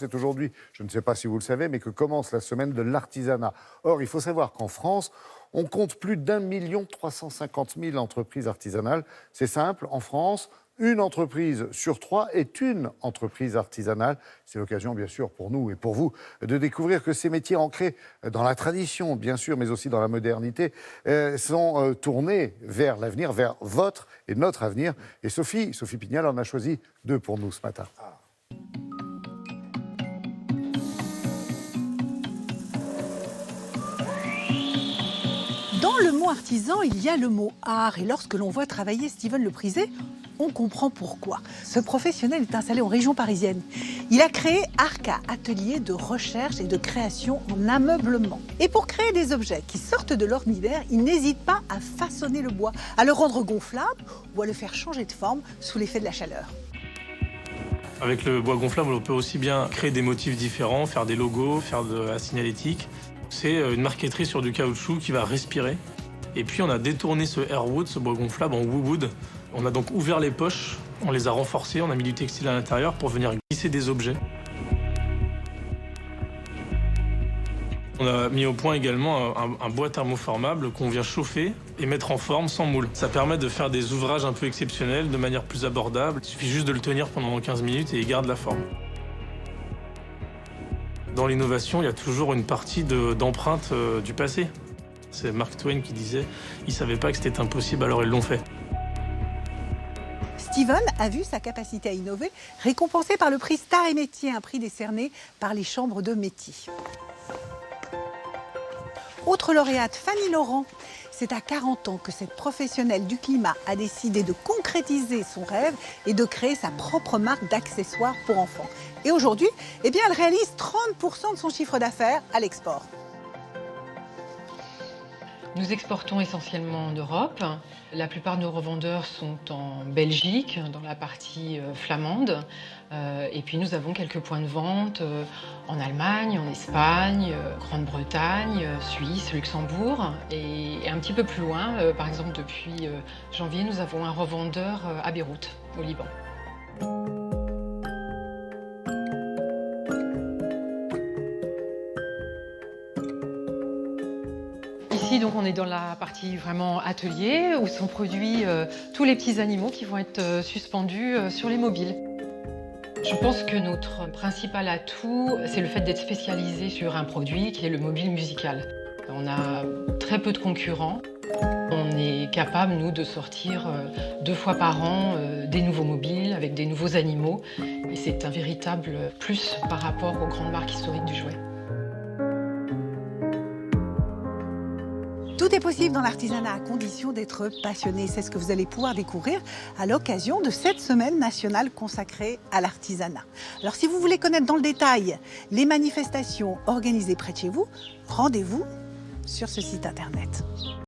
C'est aujourd'hui, je ne sais pas si vous le savez, mais que commence la semaine de l'artisanat. Or, il faut savoir qu'en France, on compte plus d'1 350 000 entreprises artisanales. C'est simple, en France, une entreprise sur 3 est une entreprise artisanale. C'est l'occasion, bien sûr, pour nous et pour vous, de découvrir que ces métiers ancrés dans la tradition, bien sûr, mais aussi dans la modernité, sont tournés vers l'avenir, vers votre et notre avenir. Et Sophie Pignal en a choisi 2 pour nous ce matin. Dans le mot artisan, il y a le mot art. Et lorsque l'on voit travailler Steven Leprisé, on comprend pourquoi. Ce professionnel est installé en région parisienne. Il a créé Arca, atelier de recherche et de création en ameublement. Et pour créer des objets qui sortent de l'ordinaire, il n'hésite pas à façonner le bois, à le rendre gonflable ou à le faire changer de forme sous l'effet de la chaleur. Avec le bois gonflable, on peut aussi bien créer des motifs différents, faire des logos, faire de la signalétique. C'est une marqueterie sur du caoutchouc qui va respirer. Et puis on a détourné ce airwood, ce bois gonflable, en woowood. On a donc ouvert les poches, on les a renforcées, on a mis du textile à l'intérieur pour venir glisser des objets. On a mis au point également un bois thermoformable qu'on vient chauffer et mettre en forme sans moule. Ça permet de faire des ouvrages un peu exceptionnels de manière plus abordable. Il suffit juste de le tenir pendant 15 minutes et il garde la forme. Dans l'innovation, il y a toujours une partie d'empreinte du passé. C'est Mark Twain qui disait « Ils ne savaient pas que c'était impossible, alors ils l'ont fait ». Steven a vu sa capacité à innover récompensée par le prix Star et Métier, un prix décerné par les chambres de métiers. Autre lauréate, Fanny Laurent. C'est à 40 ans que cette professionnelle du climat a décidé de concrétiser son rêve et de créer sa propre marque d'accessoires pour enfants. Et aujourd'hui, elle réalise 30% de son chiffre d'affaires à l'export. Nous exportons essentiellement en Europe. La plupart de nos revendeurs sont en Belgique, dans la partie flamande. Et puis nous avons quelques points de vente en Allemagne, en Espagne, Grande-Bretagne, Suisse, Luxembourg. Et un petit peu plus loin, par exemple depuis janvier, nous avons un revendeur à Beyrouth, au Liban. Ici, donc, on est dans la partie vraiment atelier où sont produits tous les petits animaux qui vont être suspendus sur les mobiles. Je pense que notre principal atout, c'est le fait d'être spécialisé sur un produit qui est le mobile musical. On a très peu de concurrents. On est capable, nous, de sortir 2 fois par an des nouveaux mobiles avec des nouveaux animaux. Et c'est un véritable plus par rapport aux grandes marques historiques du jouet. Tout est possible dans l'artisanat à condition d'être passionné. C'est ce que vous allez pouvoir découvrir à l'occasion de cette semaine nationale consacrée à l'artisanat. Alors si vous voulez connaître dans le détail les manifestations organisées près de chez vous, rendez-vous sur ce site internet.